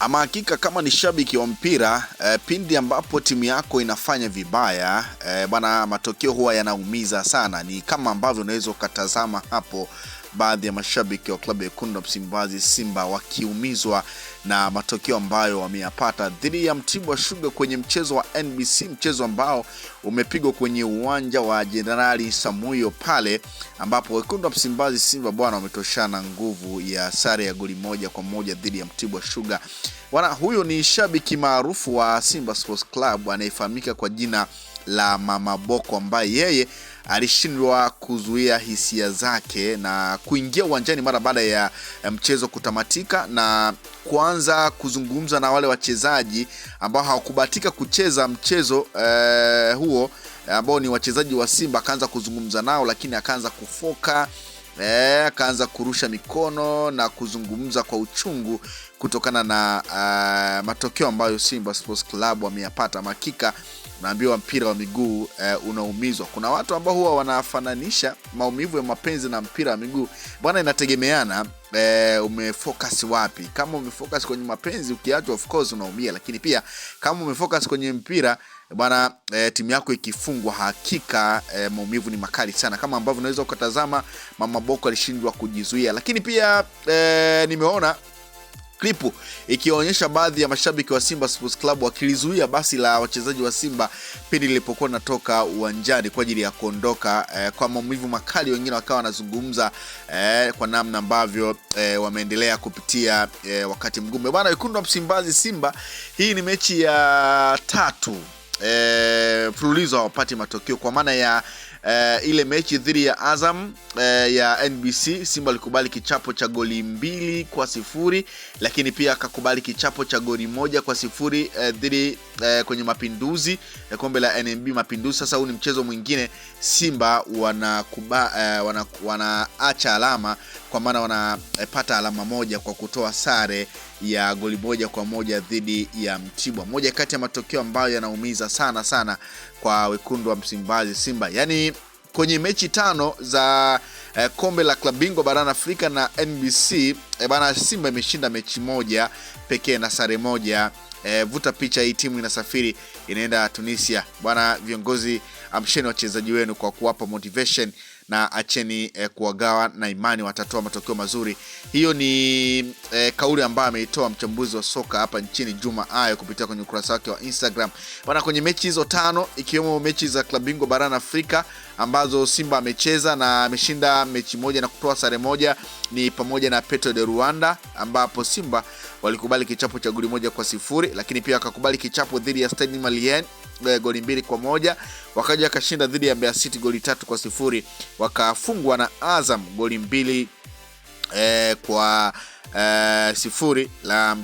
Ama hakika kama ni shabiki wa mpira pindi ambapo timu yako inafanya vibaya bwana, matokeo huwa yanaumiza sana. Ni kama ambavyo unaweza ukatazama hapo baadhi ya mashabiki wa klabu ya Wekundu wa Msimbazi Simba wakiumizwa na matokeo ambayo wameyapata dhidi ya Mtibwa Sugar kwenye mchezo wa NBC, mchezo ambao umepigwa kwenye uwanja wa Jenerali Samuyo pale ambapo Wekundu wa Msimbazi Simba bwana wametoshana nguvu ya sare ya goli 1-1 dhidi ya Mtibwa Sugar. Bwana huyo ni shabiki maarufu wa Simba Sports Club anayefahamika kwa jina la Mama Boko, ambaye yeye alishindwa kuzuia hisia zake na kuingia uwanjani mara baada ya mchezo kutamatika na kuanza kuzungumza na wale wachezaji ambao hawakubahatika kucheza mchezo huo, ambao ni wachezaji wa Simba. Akaanza kuzungumza nao, lakini akaanza kufoka, akaanza kurusha mikono na kuzungumza kwa uchungu kutokana na matokeo ambayo Simba Sports Club wameyapata. Hakika naambiwa mpira wa miguu unaumizwa. Kuna watu ambao huwa wanafananisha maumivu ya mapenzi na mpira wa miguu. Bwana, inategemeana umefocus wapi. Kama umefocus kwenye mapenzi, ukiachwa of course unaumia, lakini pia kama umefocus kwenye mpira bwana, timu yako ikifungwa, hakika maumivu ni makali sana, kama ambavyo unaweza ukatazama Mama Boko alishindwa kujizuia. Lakini pia nimeona klipu ikionyesha baadhi ya mashabiki wa Simba Sports Club wakilizuia basi la wachezaji wa Simba pindi lilipokuwa natoka uwanjani kwa ajili ya kuondoka kwa maumivu makali. Wengine wakawa wanazungumza kwa namna ambavyo wameendelea kupitia wakati mgumu. Bwana, Wekundu wa Msimbazi Simba, hii ni mechi ya 3 mfululizo hawapati matokeo, kwa maana ya ile mechi dhidi ya Azam ya NBC Simba alikubali kichapo cha goli 2-0, lakini pia akakubali kichapo cha goli 1-0 dhidi kwenye Mapinduzi, kombe la NMB Mapinduzi. Sasa huu ni mchezo mwingine Simba wanaacha alama, kwa maana wanapata alama moja kwa kutoa sare ya goli 1-1 dhidi ya Mtibwa. Moja kati ya matokeo ambayo yanaumiza sana kwa Wekundu wa Msimbazi Simba. Yani kwenye mechi 5 za kombe la klabu bingwa barani Afrika na NBC bana, Simba imeshinda mechi moja pekee na sare moja. Vuta picha, hii timu inasafiri inaenda Tunisia. Bwana, viongozi, amsheni wachezaji wenu kwa kuwapa motivation na acheni kuwagawa na imani watatoa matokeo mazuri. Hiyo ni kauli ambayo ameitoa mchambuzi wa soka hapa nchini Juma Ayo kupitia kwenye ukurasa wake wa Instagram. Bwana, kwenye mechi hizo 5 ikiwemo mechi za klabu bingwa barani Afrika ambazo Simba amecheza na ameshinda mechi moja na kutoa sare moja, ni pamoja na Petro de Rwanda ambapo Simba walikubali kichapo cha goli 1-0, lakini pia wakakubali kichapo dhidi ya Stade Malien goli 2-1, wakaja akashinda dhidi ya Mbeya City goli 3-0, wakafungwa na Azam goli 2-0 la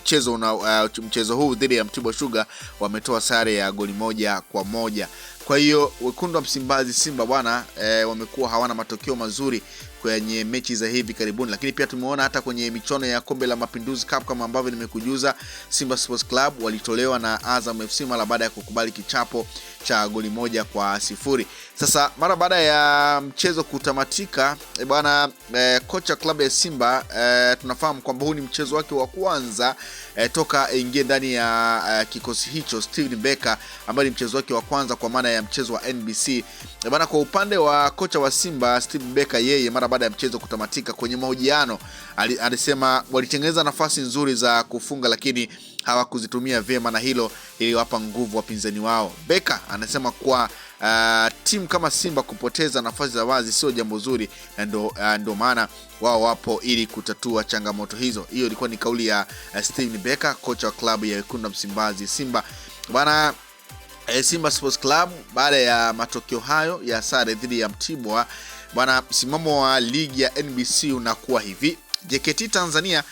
mchezo huu dhidi ya Mtibwa Sugar wametoa sare ya goli 1-1. Kwa hiyo Wekundu wa Msimbazi Simba bwana wamekuwa hawana matokeo mazuri kwenye mechi za hivi karibuni, lakini pia tumeona hata kwenye michuano ya kombe la Mapinduzi Cup kama ambavyo nimekujuza, Simba Sports Club walitolewa na Azam FC mara baada ya kukubali kichapo cha goli 1-0. Sasa mara baada ya mchezo kutamatika bwana, kocha klabu ya Simba tunafahamu kwamba huu ni mchezo wake wa kwanza toka ingie ndani ya kikosi hicho, Steven Becker, ambaye ni mchezo wake wa kwanza kwa maana ya mchezo wa NBC bwana. Kwa upande wa kocha wa Simba Steven Becker, yeye mara baada ya mchezo kutamatika kwenye mahojiano alisema walitengeneza nafasi nzuri za kufunga lakini hawakuzitumia vyema, na hilo iliwapa nguvu wapinzani wao. Becker anasema kwa timu kama Simba kupoteza nafasi za wazi sio jambo zuri, na ndio maana wao wapo ili kutatua changamoto hizo. Hiyo ilikuwa ni kauli ya Steven Becker, kocha wa klabu ya Wekundu wa Msimbazi Simba bwana. Simba Sports Club baada ya matokeo hayo ya sare dhidi ya Mtibwa bwana, msimamo wa ligi ya NBC unakuwa hivi: JKT Tanzania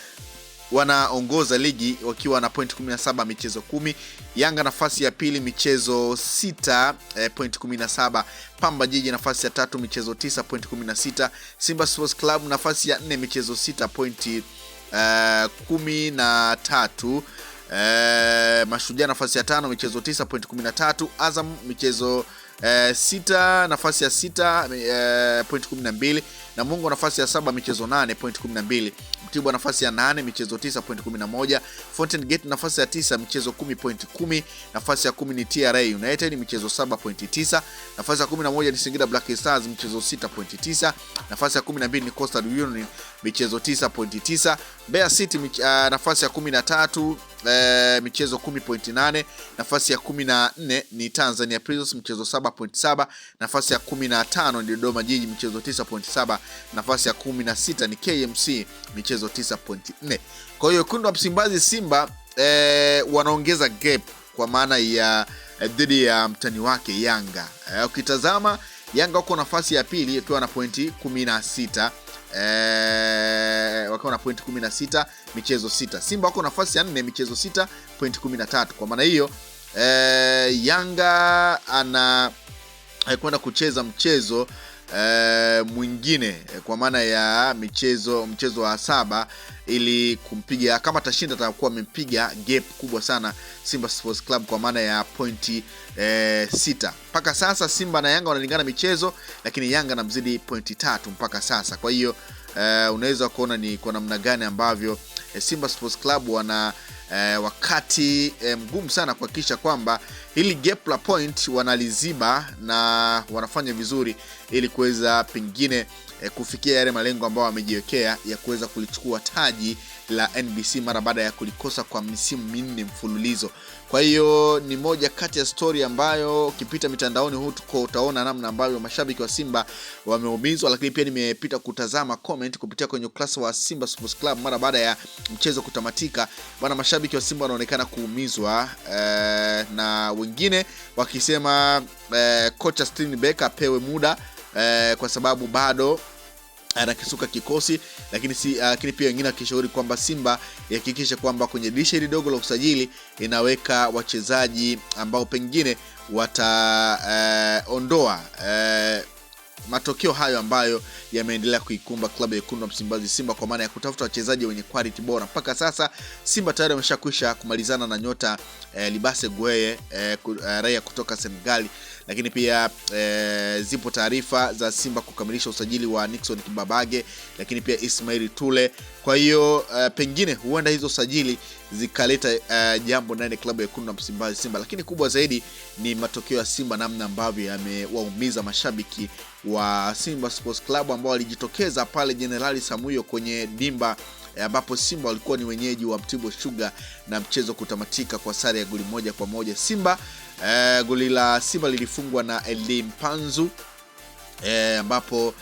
wanaongoza ligi wakiwa na point 17 michezo 10, Yanga nafasi ya pili michezo 6 point 17, Pamba Jiji nafasi ya 3 michezo 9 point 16, Simba Sports Club nafasi ya 4 michezo 6 point 13, Mashujaa nafasi ya 5 michezo 9 point 13, Azam michezo 6 nafasi ya 6 point 12, na Mungu nafasi ya 7 michezo 8 point 12. Mtibwa nafasi ya 8 michezo 9.11. Fountain Gate nafasi ya 9 michezo 10.10. Nafasi ya 10 ni TRA United michezo 7.9. Nafasi ya 11 ni Singida Black Stars michezo 6.9. Nafasi ya 12 ni Coastal Union michezo 9.9. Mbeya City nafasi ya 13 michezo 10.8. Nafasi ya 14 ni Tanzania Prisons michezo 7.7. Nafasi ya 15 ni Dodoma Jiji michezo 9.7. Nafasi ya 16 ni KMC michezo 9.4. Kwa hiyo wekundu wa Msimbazi Simba wanaongeza gap kwa maana ya dhidi ya mtani wake Yanga. Ukitazama Yanga wako nafasi ya pili ikiwa na pointi 16. Wakawa na pointi 16 michezo 6. Simba wako nafasi ya 4 michezo 6.13. Kwa maana hiyo Yanga ana kwenda kucheza mchezo mwingine kwa maana ya mchezo wa 7 ili kumpiga, kama tashinda atakuwa amempiga gap kubwa sana Simba Sports Club kwa maana ya pointi 6. Mpaka sasa Simba na Yanga wanalingana michezo, lakini Yanga anamzidi pointi 3 mpaka sasa. Kwa hiyo unaweza kuona ni kwa namna gani ambavyo Simba Sports Club wana wakati mgumu sana kuhakikisha kwamba hili gap la point wanaliziba na wanafanya vizuri ili kuweza pengine kufikia yale malengo ambayo wamejiwekea ya kuweza kulichukua taji la NBC mara baada ya kulikosa kwa misimu 4 mfululizo. Kwa hiyo ni moja kati ya story ambayo ukipita mitandaoni huko utaona namna ambavyo mashabiki wa Simba wameumizwa, lakini pia nimepita kutazama comment kupitia kwenye ukurasa wa Simba Sports Club mara baada ya mchezo kutamatika. Bwana, mashabiki wa Simba wanaonekana kuumizwa na wengine wakisema kocha Steinbeck apewe muda kwa sababu bado anakisuka kikosi, lakini pia wengine wakishauri kwamba Simba ihakikishe kwamba kwenye dirisha hili dogo la usajili inaweka wachezaji ambao pengine wataondoa matokeo hayo ambayo yameendelea kuikumba klabu ya wekundu wa Msimbazi Simba kwa maana ya kutafuta wachezaji wenye quality bora. Mpaka sasa Simba tayari wameshakwisha kumalizana na nyota Libase Gueye raia kutoka Senegal, lakini pia zipo taarifa za Simba kukamilisha usajili wa Nixon Kibabage, lakini pia Ismail Tule. Kwa hiyo pengine huenda hizo sajili zikaleta jambo ndani ya klabu ya wekundu wa Msimbazi Simba, lakini kubwa zaidi ni matokeo ya Simba namna ambavyo yamewaumiza mashabiki wa Simba Sports Club ambao walijitokeza pale Generali Samuyo kwenye dimba ambapo Simba walikuwa ni wenyeji wa Mtibwa Sugar na mchezo kutamatika kwa sare ya goli 1-1. Simba goli la Simba lilifungwa na Elie Mpanzu ambapo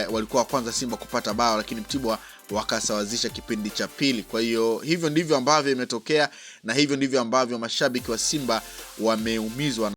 walikuwa kwanza Simba kupata bao, lakini Mtibwa wakasawazisha kipindi cha pili. Kwa hiyo hivyo ndivyo ambavyo imetokea na hivyo ndivyo ambavyo mashabiki wa Simba wameumizwa.